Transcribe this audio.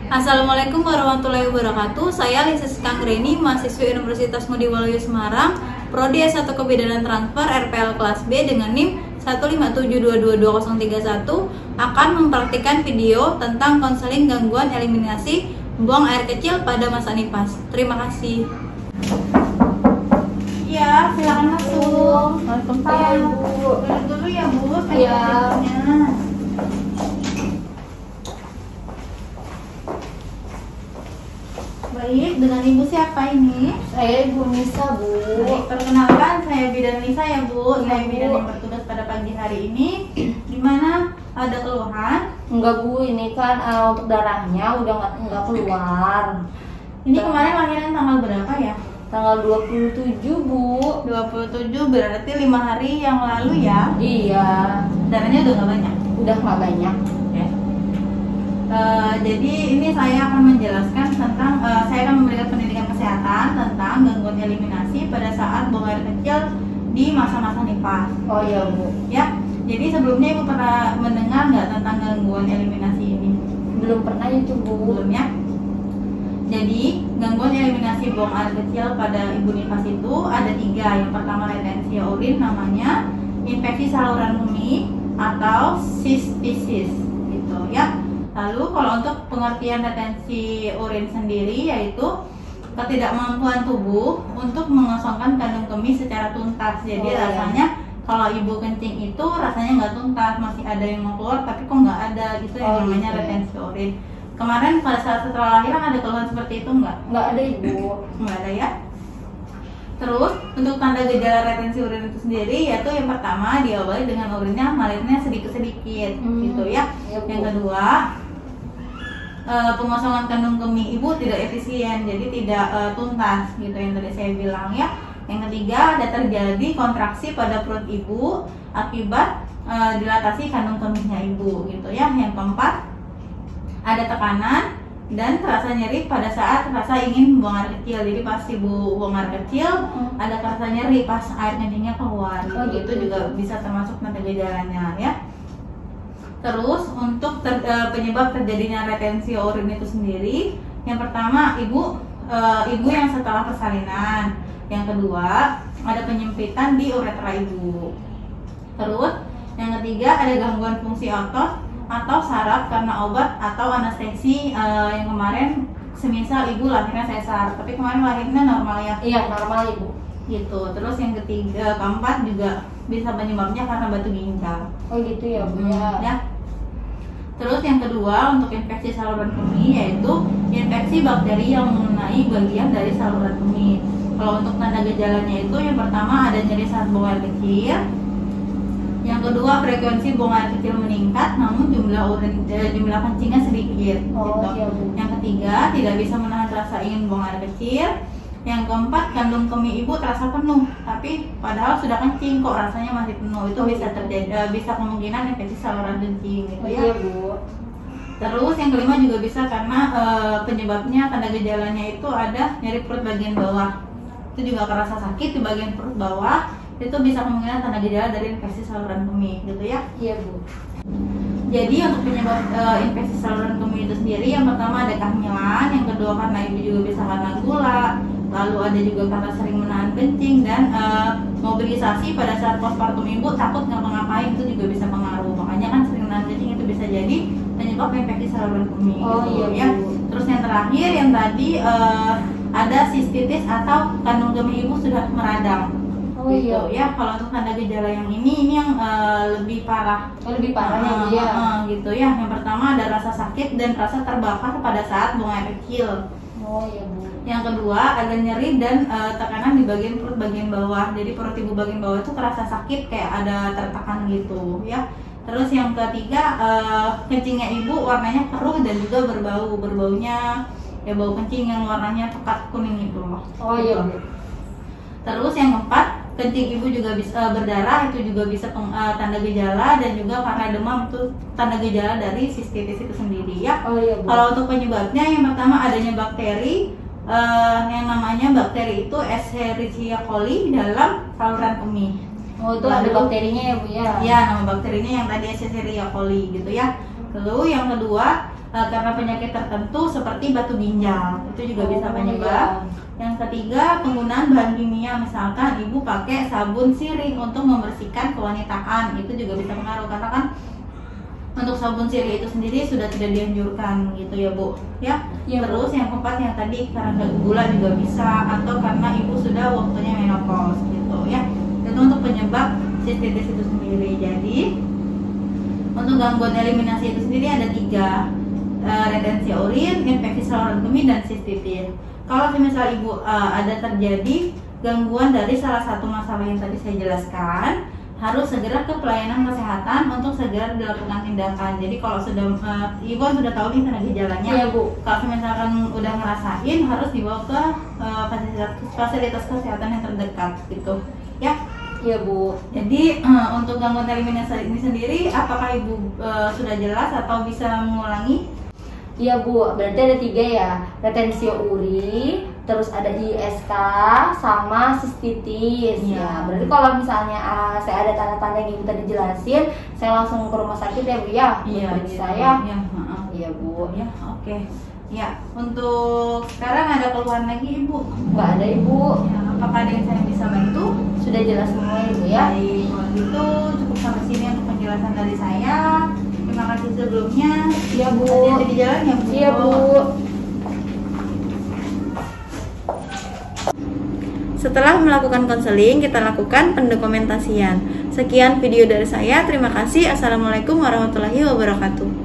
Assalamualaikum warahmatullahi wabarakatuh. Saya Lisa Kanggreni, mahasiswi Universitas Ngudi Waluyo Semarang, Prodi S1 Kebidanan Transfer RPL kelas B dengan NIM 157222031 akan mempraktikkan video tentang konseling gangguan eliminasi buang air kecil pada masa nifas. Terima kasih. Ya, silakan masuk. Waalaikumsalam, Bu. Duduk dulu ya, Bu. Iya. Baik, dengan Ibu siapa ini? Saya Ibu Nisa, Bu. Baik, perkenalkan saya Bidan Nisa ya Bu. Saya Bu. bidan yang bertugas pada pagi hari ini. Gimana? Ada keluhan? Enggak, Bu, ini kan untuk darahnya udah nggak keluar. Ini kemarin lahiran tanggal berapa ya? Tanggal 27, Bu. 27, berarti 5 hari yang lalu ya. Iya, Darahnya udah nggak banyak. udah nggak banyak. Oke. Jadi ini saya akan menjelaskan tentang saya akan memberikan pendidikan kesehatan tentang gangguan eliminasi pada saat buang air kecil di masa-masa nifas. Oh iya, Bu. Ya, jadi sebelumnya Ibu pernah mendengar nggak tentang gangguan eliminasi ini? Belum pernah itu, Bu. Belum ya? Jadi, gangguan eliminasi buang air kecil pada ibu nifas itu ada 3. Yang pertama retensi urin, namanya infeksi saluran kemih atau cystitis gitu ya. Lalu kalau untuk pengertian retensi urin sendiri yaitu ketidakmampuan tubuh untuk mengosongkan kandung kemih secara tuntas. Jadi rasanya kalau ibu kencing itu rasanya nggak tuntas, masih ada yang mau keluar tapi kok nggak ada, itu yang namanya retensi urin. Kemarin pada saat setelah lahiran ada keluhan seperti itu nggak? Nggak ada, Ibu. Nggak ada ya. Terus untuk tanda gejala retensi urin itu sendiri yaitu yang pertama diawali dengan urinnya mengalirnya sedikit-sedikit gitu ya. Ya, Bu. Yang kedua pengosongan kandung kemih ibu tidak efisien, jadi tidak tuntas gitu yang tadi saya bilang ya. Yang ketiga ada terjadi kontraksi pada perut ibu akibat dilatasi kandung kemihnya ibu gitu ya. Yang keempat ada tekanan dan terasa nyeri pada saat rasa ingin buang air kecil. Jadi pas ibu buang air kecil ada terasa nyeri pas air kencingnya keluar gitu. Itu juga bisa termasuk tanda gejalanya ya. Terus untuk penyebab terjadinya retensi urin itu sendiri, yang pertama ibu yang setelah persalinan. Yang kedua ada penyempitan di uretra ibu. Terus yang ketiga ada gangguan fungsi otot atau saraf karena obat atau anestesi yang kemarin semisal ibu lahirnya sesar, tapi kemarin lahirnya normal ya? Iya, normal, Ibu. Gitu. Terus yang keempat juga bisa penyebabnya karena batu ginjal. Oh gitu ya, Bu. Ya. Terus yang kedua untuk infeksi saluran kemih yaitu infeksi bakteri yang mengenai bagian dari saluran kemih. Kalau untuk tanda gejalanya itu yang pertama ada nyeri saat buang air kecil. Yang kedua frekuensi buang air kecil meningkat namun jumlah kencingnya sedikit gitu. Iya, Bu. Yang ketiga tidak bisa menahan rasa ingin buang air kecil. Yang keempat kandung kemih ibu terasa penuh tapi padahal sudah kencing kok rasanya masih penuh. Itu bisa terjadi, bisa kemungkinan infeksi saluran kencing gitu ya. Iya, Bu. Terus yang kelima juga bisa karena penyebabnya tanda gejalanya itu ada nyeri perut bagian bawah. Itu juga kerasa sakit di bagian perut bawah. Itu bisa kemungkinan tanda gejala dari infeksi saluran kemih gitu ya. Iya, Bu. Jadi untuk penyebab infeksi saluran kemih itu sendiri yang pertama ada kehamilan, yang kedua karena ibu juga bisa karena gula, lalu ada juga karena sering menahan kencing dan mobilisasi pada saat postpartum ibu takut ngapa-ngapain itu juga bisa pengaruh. Makanya kan sering menahan kencing itu bisa jadi penyebab infeksi saluran kemih. Oh gitu, iya, ya. Bu. Terus yang terakhir yang tadi ada sistitis atau kandung kemih ibu sudah meradang. Oh Gitu iya. ya. Kalau untuk tanda gejala yang ini yang lebih parah. Lebih parah ya, Bu, ya. Gitu ya. Yang pertama ada rasa sakit dan rasa terbakar pada saat buang air kecil. Oh iya, Bu. Yang kedua ada nyeri dan tekanan di bagian perut bagian bawah. Jadi perut ibu bagian bawah itu kerasa sakit kayak ada tertekan gitu ya. Terus yang ketiga kencingnya ibu warnanya keruh dan juga berbau. Berbaunya ya bau kencing yang warnanya pekat kuning itu loh. Oh iya, Bu. Terus yang keempat kencing ibu juga bisa berdarah, itu juga bisa tanda gejala, dan juga karena demam itu tanda gejala dari sistitis itu sendiri ya. Oh iya, Bu. Kalau untuk penyebabnya yang pertama adanya bakteri yang namanya bakteri itu Escherichia coli dalam saluran kemih. Oh itu ada bakterinya ya, Bu ya? Iya, nama bakterinya yang tadi Escherichia coli gitu ya. Lalu yang kedua, karena penyakit tertentu seperti batu ginjal, itu juga bisa penyebab. Yang ketiga, penggunaan bahan kimia, misalkan ibu pakai sabun sirih untuk membersihkan kewanitaan, itu juga bisa pengaruh karena kan untuk sabun sirih itu sendiri sudah tidak dianjurkan gitu ya Bu ya. Terus yang keempat yang tadi karena gula juga bisa, atau karena ibu sudah waktunya menopause gitu ya. Itu untuk penyebab sistitis itu sendiri. Jadi untuk gangguan eliminasi itu sendiri ada 3, retensi urin, infeksi saluran kemih, dan sistitis. Kalau misal ibu ada terjadi gangguan dari salah satu masalah yang tadi saya jelaskan, harus segera ke pelayanan kesehatan untuk segera dilakukan tindakan. Jadi kalau sudah ibu kan sudah tahu nih tanda gejalanya, ya Bu. Kalau misalkan udah ngerasain, harus dibawa ke fasilitas kesehatan yang terdekat gitu ya. Iya Bu. Jadi untuk gangguan eliminasi ini sendiri, apakah ibu sudah jelas atau bisa mengulangi? Iya Bu, berarti ada 3 ya, retensi urin, terus ada ISK, sama sistitis. Ya, berarti kalau misalnya saya ada tanda-tanda yang ibu tadi jelasin, saya langsung ke rumah sakit ya Bu ya. Iya, saya. Iya Bu. Ya, oke. Ya, untuk sekarang ada keluhan lagi ibu? Nggak ada Ibu. Ya, apakah ada yang saya bisa bantu? Sudah jelas semua Ibu ya. Baik, kalau gitu cukup sampai sini untuk penjelasan dari saya. Terima kasih sebelumnya. Iya Bu. Hati-hati di jalan ya Bu. Iya Bu. Setelah melakukan konseling, kita lakukan pendokumentasian. Sekian video dari saya. Terima kasih. Assalamualaikum warahmatullahi wabarakatuh.